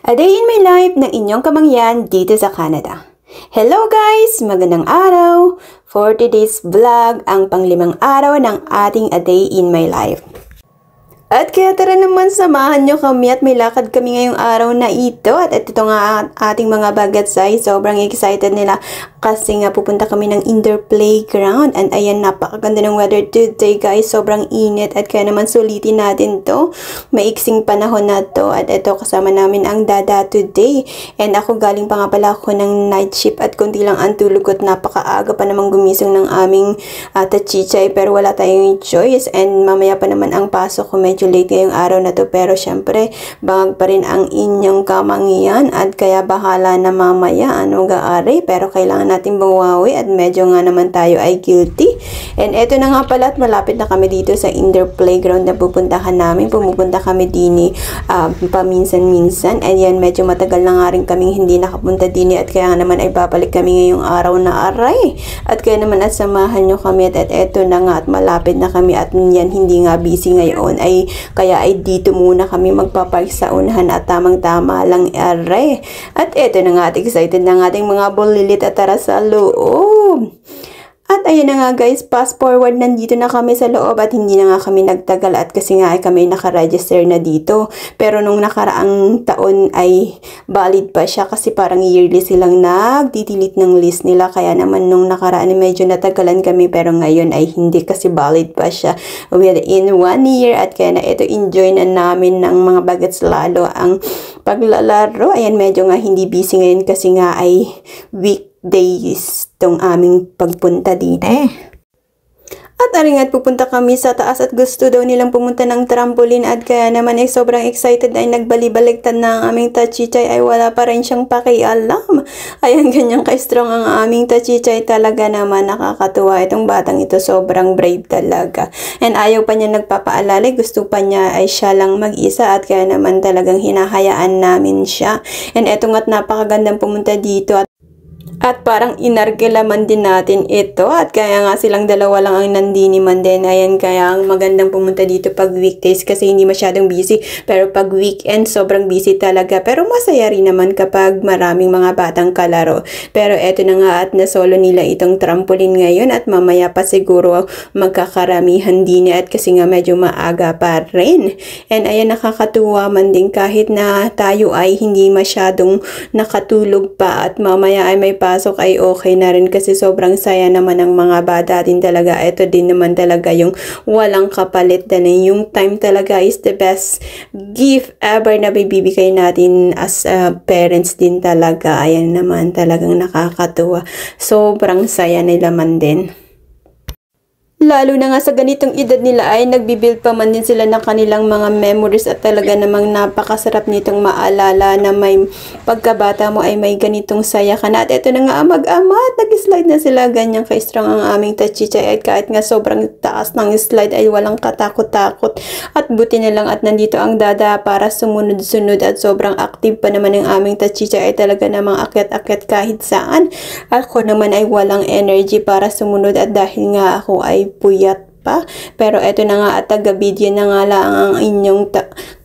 A day in my life ng inyong kamangyan dito sa Canada. Hello guys! Magandang araw! For today's vlog, ang panglimang araw ng ating A Day in My Life. At kaya tara naman, samahan nyo kami at may lakad kami ngayong araw na ito. At ito nga ating mga bagatsay. Sobrang excited nila kasi nga pupunta kami ng indoor playground. And ayan, napakaganda ng weather today guys. Sobrang init at kaya naman sulitin natin to. Maiksing panahon na to. At ito kasama namin ang dada today. And ako galing pa nga pala ako ng night shift at konti lang ang tulog at napakaaga pa namang gumising ng aming tachichay. Pero wala tayong choice. And mamaya pa naman ang pasok ko. Medyo late ngayong araw na to, pero syempre bangag pa rin ang inyong kamangyan at kaya bahala na mamaya ano gaari, pero kailangan natin bumawi at medyo nga naman tayo ay guilty. And eto na nga pala at malapit na kami dito sa indoor playground na pupuntahan namin. Pumupunta kami dini paminsan-minsan, and yan medyo matagal na nga rin kaming hindi nakapunta dini at kaya naman ay babalik kami ngayong araw na aray. At kaya naman at samahan nyo kami at eto na nga at malapit na kami at yan hindi nga busy ngayon kaya ay dito muna kami magpapark sa unahan at tamang-tama lang aray. At eto na nga at excited na nga ating mga bulilit at tara sa loob. At ayun na nga guys, fast forward, nandito na kami sa loob at hindi na nga kami nagtagal at kasi nga ay kami nakaregister na dito. Pero nung nakaraang taon ay valid pa siya kasi parang yearly silang nag-delete ng list nila. Kaya naman nung nakaraan ay medyo natagalan kami, pero ngayon ay hindi kasi valid pa siya within 1 year. At kaya na ito, enjoy na namin ng mga bagets lalo ang paglalaro. Ayan, medyo nga hindi busy ngayon kasi nga ay weekdays tong aming pagpunta din At aringat pupunta kami sa taas at gusto daw nilang pumunta ng trampoline at kaya naman ay sobrang excited ay nagbalibaligtad na ang aming tachichay ay wala pa rin siyang pakialam. Ayan, ganyan ka-strong ang aming tachichay, talaga naman nakakatuwa itong batang ito, sobrang brave talaga. And ayaw pa niya nagpapaalala, gusto pa niya ay siya lang mag-isa at kaya naman talagang hinahayaan namin siya. And eto nga't napakagandang pumunta dito at parang inargelaman din natin ito at kaya nga silang dalawa lang ang nandini man din. Ayan, kaya ang magandang pumunta dito pag weekdays kasi hindi masyadong busy, pero pag weekend sobrang busy talaga. Pero masaya rin naman kapag maraming mga batang kalaro. Pero eto na nga at nasolo nila itong trampoline ngayon at mamaya pa siguro magkakaramihan din at kasi nga medyo maaga pa rin. And ayan, nakakatuwa man din kahit na tayo ay hindi masyadong nakatulog pa at mamaya ay may pasok ay okay na rin kasi sobrang saya naman ng mga bata din talaga. Ito din naman talaga yung walang kapalit na yung time talaga is the best gift ever na bibigay natin as parents din talaga. Ayan naman, talagang nakakatuwa. Sobrang saya nila man din. Lalo na nga sa ganitong edad nila ay nagbibuild pa man din sila ng kanilang mga memories at talaga namang napakasarap nitong maalala na may pagkabata mo ay may ganitong saya ka na. At ito na nga mag-ama at nag-slide na sila, ganyan ka-strong ang aming tachichay at kahit nga sobrang taas ng slide ay walang katakot-takot. At buti na lang at nandito ang dada para sumunod-sunod at sobrang active pa naman ang aming tachichay ay talaga namang akyat-akyat kahit saan. Ako naman ay walang energy para sumunod at dahil nga ako ay puyat pa. Pero eto na nga at taga-video na nga lang ang inyong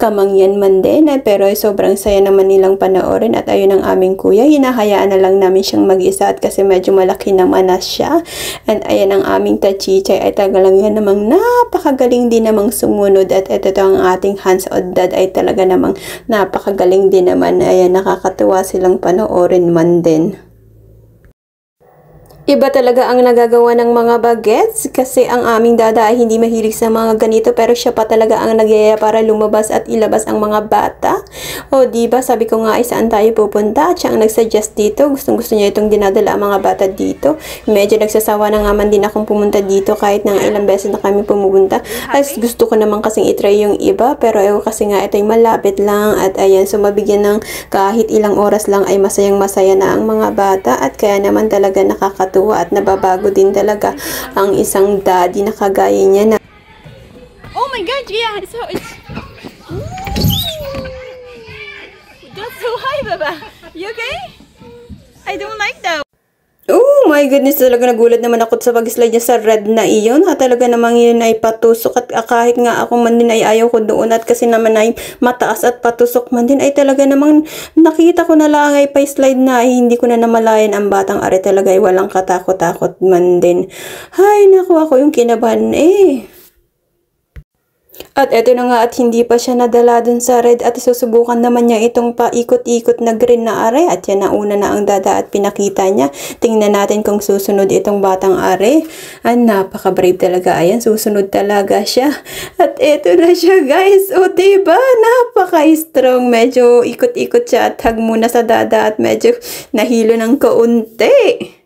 kamangyan man din. Pero ay sobrang saya naman nilang panoorin at ayun ang aming kuya. Hinahayaan na lang namin siyang mag-isa at kasi medyo malaki naman na siya. And ayan ang aming tachichay ay talagang yan namang napakagaling din namang sumunod at eto ang ating hands on dad ay talaga namang napakagaling din naman. Ayan, nakakatuwa silang panoorin man din. Iba talaga ang nagagawa ng mga bagets kasi ang aming dada ay hindi mahilig sa mga ganito, pero siya pa talaga ang nagyaya para lumabas at ilabas ang mga bata. O diba, sabi ko nga ay saan tayo pupunta at siya ang nagsuggest dito. Gustong-gusto niya itong dinadala ang mga bata dito. Medyo nagsasawa na nga man din akong pumunta dito kahit nang ilang beses na kami pumunta. Ay gusto ko naman kasing itry yung iba, pero kasi nga ito'y malapit lang at ayan, so mabigyan ng kahit ilang oras lang ay masayang masaya na ang mga bata at kaya naman talaga nakakatuwa at nababago din talaga ang isang daddy na kagaya niya na oh my god, yeah, so it's that's so high, Baba. You okay? I don't like that. Oh my My goodness, talaga nagulat naman ako sa pag-slide niya sa red na iyon. Talaga namang yun ay patusok at kahit nga ako man din ay ayaw ko doon at kasi naman ay mataas at patusok man din ay talaga namang nakita ko na lang ay pa-slide na ay hindi ko na namalayan ang batang are talaga ay walang katakot-takot man din. Hay, naku, ako yung kinabahan eh. At eto na nga at hindi pa siya nadala dun sa red at susubukan naman niya itong paikot-ikot na green na are at yan na una na ang dada at pinakita niya. Tingnan natin kung susunod itong batang are. Napaka-brave talaga. Ayan, susunod talaga siya. At eto na siya guys. O diba? Napaka-strong. Medyo ikot-ikot siya at hag muna sa dada at medyo nahilo ng kaunti.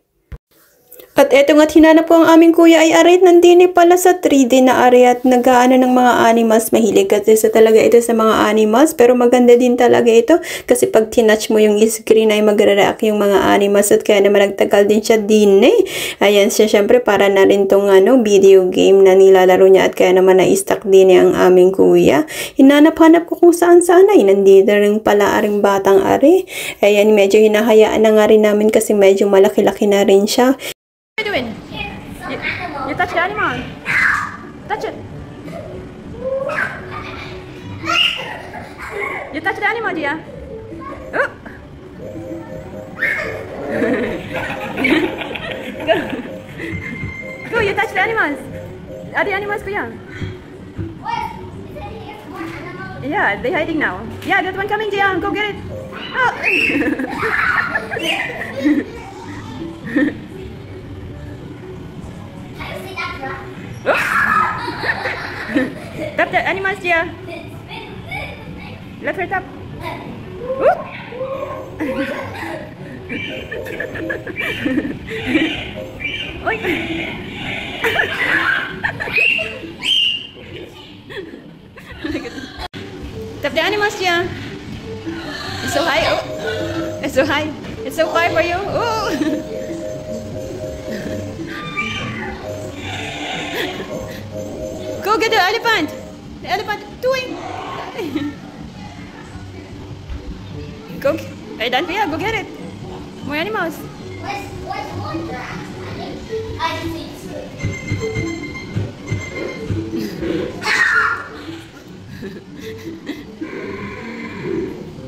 At eto nga't hinanap ko ang aming kuya ay aray nandini pala sa 3D na aray at nag-aano ng mga animals. Mahilig kasi sa talaga ito sa mga animals pero maganda din talaga ito kasi pag tinouch mo yung screen ay magre-react yung mga animals at kaya naman nagtagal din siya din eh. Ayan siya syempre para na rin tong video game na nilalaro niya at kaya naman na-stuck din ang aming kuya. Hinanap-hanap ko kung saan-saan ay nandito rin pala aring batang aray. Ayan medyo hinahayaan na nga rin namin kasi medyo malaki-laki na rin siya. What are you doing? You touch the animal. Touch it. You touch the animal, Gia. Oh. Go. Go, you touch the animals. Are the animals Kuya? Yeah, they're hiding now. Yeah, that one coming, Gia. Go get it. Oh. Tap the animals, Gia. Let her tap. Oy. Tap the animals, Gia. It's so high. Oh. It's so high. It's so far for you. Oh. Go get the elephant! The elephant doing! Go! Hey, Danvia, go get it! More animals! What's one grass? I see two.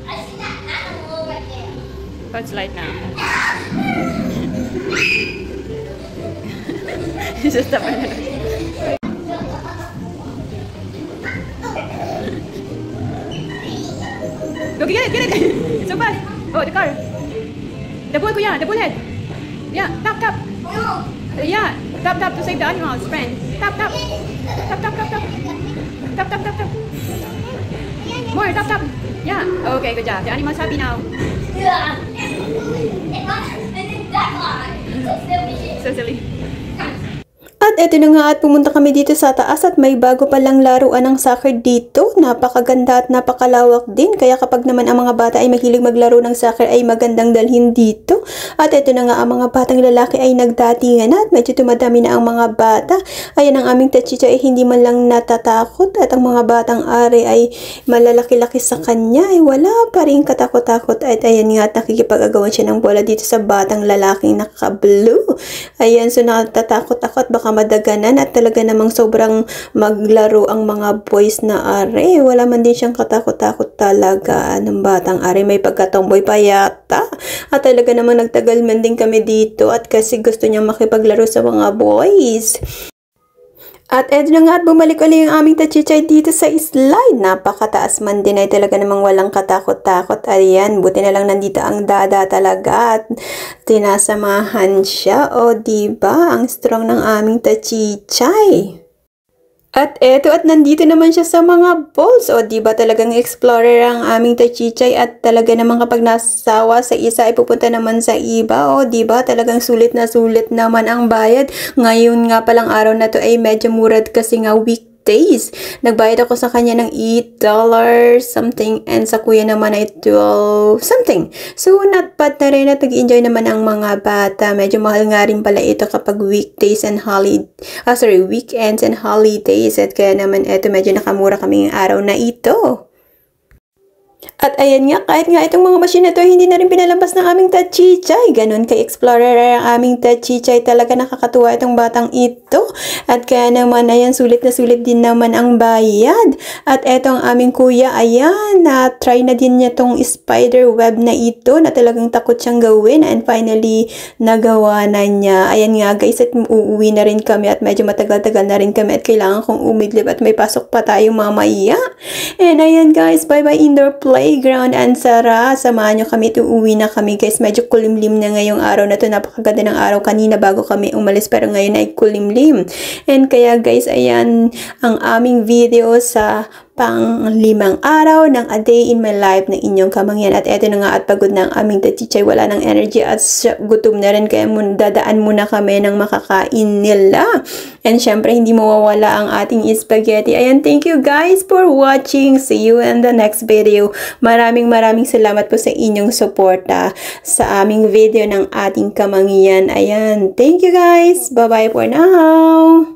I see that animal right there. What's light now? He's just up and go get it! It's so fast! Oh, the car! The bull, Kuya! The bullhead! Yeah, tap, tap! No. Yeah, tap, tap to save the animals, friend! Tap, tap! Tap, tap, tap, tap! Tap, tap, tap, tap! More, tap, tap! Yeah, okay, good job. The animal's happy now. Yeah. And then that one. So silly. At eto na nga at pumunta kami dito sa taas at may bago palang laruan ng soccer dito. Napakaganda at napakalawak din. Kaya kapag naman ang mga bata ay mahilig maglaro ng soccer ay magandang dalhin dito. At eto na nga ang mga batang lalaki ay nagdatingan na at medyo tumadami na ang mga bata. Ayan ang aming tachicha ay hindi man lang natatakot at ang mga batang are ay malalaki-laki sa kanya ay wala pa rin katakot-takot. At ayan nga at nakikipag-agawan siya ng bola dito sa batang lalaking naka-blue. Ayan so natatakot ako at baka madaganan at talaga namang sobrang maglaro ang mga boys na are. Wala man din siyang katakot-takot talaga ng batang are. May pagkatomboy pa yata. At talaga namang nagtagal man din kami dito at kasi gusto niyang makipaglaro sa mga boys. At eto na nga at bumalik ulit yung aming tachichay dito sa slide. Napakataas man din ay talaga namang walang katakot-takot. Ayan, buti na lang nandito ang dada talaga at tinasamahan siya. O diba, ang strong ng aming tachichay. At eto at nandito naman siya sa mga balls. O diba talagang explorer ang aming tachichay at talaga naman kapag nasawa sa isa ay pupunta naman sa iba. O diba talagang sulit na sulit naman ang bayad. Ngayon nga palang araw na to ay medyo murad kasi nga weekdays. Nagbayad ako sa kanya ng $8 something and sa kuya naman ay 12 something. So not bad na rin at nag-enjoy naman ang mga bata. Medyo mahal nga rin pala ito kapag weekdays and weekends and holidays. At kaya naman eto medyo nakamura kaming araw na ito. At ayan nga, kahit nga itong mga machine na to, hindi na rin pinalabas ng aming tachichay. Ganon kay explorer ang aming tachichay. Talaga nakakatuwa itong batang ito. At kaya naman, ayan, sulit na sulit din naman ang bayad. At etong aming kuya, ayan, na-try na din niya tong spider web na ito na talagang takot siyang gawin. And finally, nagawa na niya. Ayan nga guys, at uuwi na rin kami at medyo matagal-tagal na rin kami at kailangan kong umidlip at may pasok pa tayo mamaya. And ayan guys, bye-bye indoor playground and Sara, samahan nyo kami, uuwi na kami guys. Medyo kulimlim na ngayong araw na to, napakaganda ng araw kanina bago kami umalis pero ngayon ay kulimlim. And kaya guys, ayan ang aming video sa pang-5 araw ng A Day in My Life ng inyong kamangyan. At eto na nga at pagod na ang aming tachichay, wala ng energy at gutom na rin kaya dadaan muna kami ng makakain nila. And syempre hindi mawawala ang ating spaghetti. Ayan, thank you guys for watching. See you in the next video. Maraming salamat po sa inyong suporta sa aming video ng ating kamangyan. Ayan, thank you guys. Bye bye for now.